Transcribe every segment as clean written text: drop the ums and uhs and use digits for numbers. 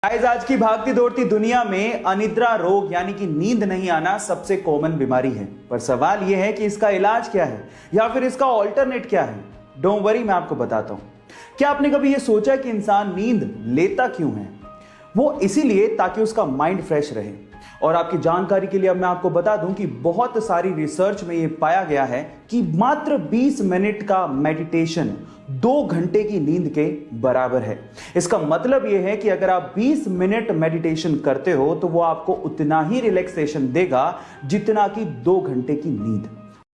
Guys, आज की भागती दौड़ती दुनिया में अनिद्रा रोग यानी कि नींद नहीं आना सबसे कॉमन बीमारी है। पर सवाल यह है कि इसका इलाज क्या है या फिर इसका ऑल्टरनेट क्या है। डोंट वरी, मैं आपको बताता हूं। क्या आपने कभी यह सोचा कि इंसान नींद लेता क्यों है? वो इसीलिए ताकि उसका माइंड फ्रेश रहे। और आपकी जानकारी के लिए अब मैं आपको बता दूं कि बहुत सारी रिसर्च में यह पाया गया है कि मात्र 20 मिनट का मेडिटेशन 2 घंटे की नींद के बराबर है। इसका मतलब यह है कि अगर आप 20 मिनट मेडिटेशन करते हो तो वो आपको उतना ही रिलैक्सेशन देगा जितना कि 2 घंटे की नींद।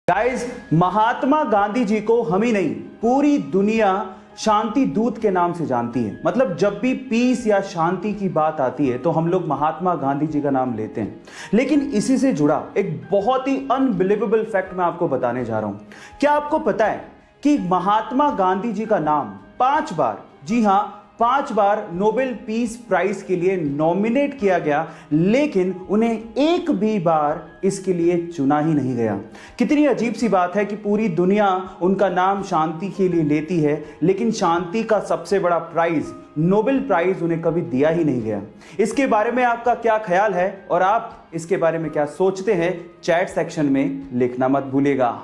गाइस, महात्मा गांधी जी को हम ही नहीं, पूरी दुनिया शांति दूत के नाम से जानती है। मतलब जब भी पीस या शांति की बात आती है तो हम लोग महात्मा गांधी जी का नाम लेते हैं। लेकिन इसी से जुड़ा एक बहुत ही अनबिलीवेबल फैक्ट मैं आपको बताने जा रहा हूं। क्या आपको पता है कि महात्मा गांधी जी का नाम 5 बार, जी हां 5 बार नोबेल पीस प्राइज के लिए नॉमिनेट किया गया, लेकिन उन्हें एक भी बार इसके लिए चुना ही नहीं गया। कितनी अजीब सी बात है कि पूरी दुनिया उनका नाम शांति के लिए लेती है, लेकिन शांति का सबसे बड़ा प्राइज, नोबेल प्राइज, उन्हें कभी दिया ही नहीं गया। इसके बारे में आपका क्या ख्याल है और आप इसके बारे में क्या सोचते हैं? चैट सेक्शन में लिखना मत भूलिएगा।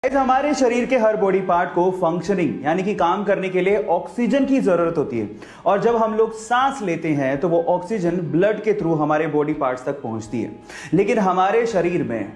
हमारे शरीर के हर बॉडी पार्ट को फंक्शनिंग यानी कि काम करने के लिए ऑक्सीजन की जरूरत होती है। और जब हम लोग सांस लेते हैं तो वो ऑक्सीजन ब्लड के थ्रू हमारे बॉडी पार्ट्स तक पहुंचती है। लेकिन हमारे शरीर में,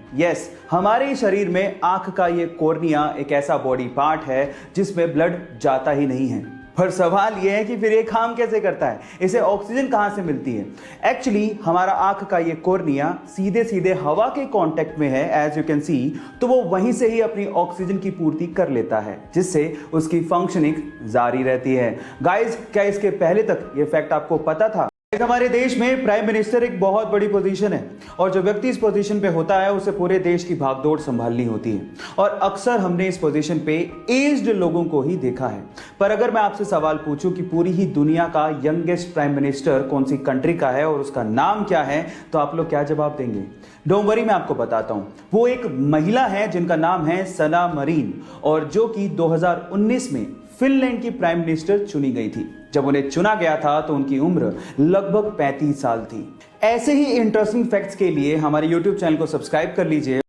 हमारे शरीर में आंख का ये कॉर्निया एक ऐसा बॉडी पार्ट है जिसमें ब्लड जाता ही नहीं है। पर सवाल यह है कि फिर ये काम कैसे करता है? इसे ऑक्सीजन कहां से मिलती है? एक्चुअली हमारा आंख का ये कॉर्निया सीधे सीधे हवा के कांटेक्ट में है, एज यू कैन सी, तो वो वहीं से ही अपनी ऑक्सीजन की पूर्ति कर लेता है, जिससे उसकी फंक्शनिंग जारी रहती है। गाइस, क्या इसके पहले तक ये फैक्ट आपको पता था? हमारे देश में प्राइम मिनिस्टर एक बहुत बड़ी पोजीशन है और जो व्यक्ति इस पोजीशन पे होता है उसे पूरे देश की भागदौड़ संभालनी होती है। और अक्सर हमने इस पोजीशन पे एज्ड लोगों को ही देखा है। पर अगर मैं आपसे सवाल पूछूं कि पूरी ही दुनिया का यंगेस्ट प्राइम मिनिस्टर कौन सी कंट्री का है और उसका नाम क्या है, तो आप लोग क्या जवाब देंगे? डोंट वरी, मैं आपको बताता हूं। वो एक महिला है जिनका नाम है सना मरीन, और जो कि 2019 में फिनलैंड की प्राइम मिनिस्टर चुनी गई थी। जब उन्हें चुना गया था तो उनकी उम्र लगभग 35 साल थी। ऐसे ही इंटरेस्टिंग फैक्ट्स के लिए हमारे YouTube चैनल को सब्सक्राइब कर लीजिए।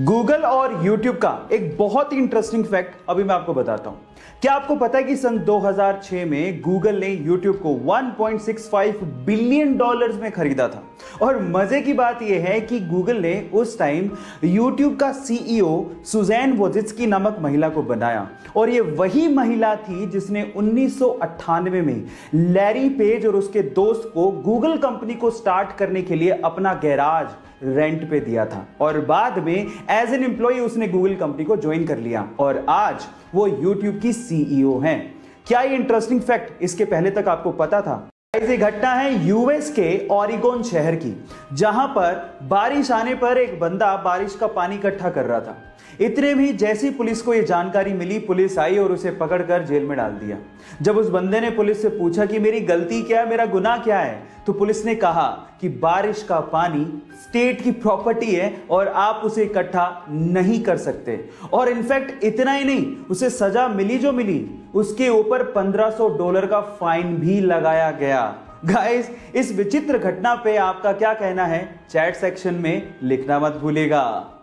गूगल और YouTube का एक बहुत ही इंटरेस्टिंग फैक्ट अभी मैं आपको बताता हूं। क्या आपको पता है कि सन 2006 में गूगल ने YouTube को 1.65 बिलियन डॉलर्स में खरीदा था? और मजे की बात यह है कि गूगल ने उस टाइम YouTube का CEO सुजैन वोजित्स्की नामक महिला को बनाया, और ये वही महिला थी जिसने 1998 में लैरी पेज और उसके दोस्त को गूगल कंपनी को स्टार्ट करने के लिए अपना गैराज रेंट पे दिया था, और बाद में एज एन एम्प्लॉय उसने गूगल कंपनी को ज्वाइन कर लिया और आज वो YouTube की CEO हैं। क्या ये इंटरेस्टिंग फैक्ट इसके पहले तक आपको पता था? ये घटना है यूएस के ओरेगोन शहर की, जहां पर बारिश आने पर एक बंदा बारिश का पानी इकट्ठा कर रहा था। इतने भी जैसी पुलिस को यह जानकारी मिली, पुलिस आई और उसे पकड़कर जेल में डाल दिया। जब उस बंदे ने पुलिस से पूछा कि मेरी गलती क्या है, मेरा गुनाह क्या है, तो पुलिस ने कहा कि बारिश का पानी स्टेट की प्रॉपर्टी है और आप उसे इकट्ठा नहीं कर सकते। और इनफैक्ट इतना ही नहीं, उसे सजा मिली जो मिली, उसके ऊपर $1500 का फाइन भी लगाया गया। गाइस, इस विचित्र घटना पे आपका क्या कहना है? चैट सेक्शन में लिखना मत भूलिएगा।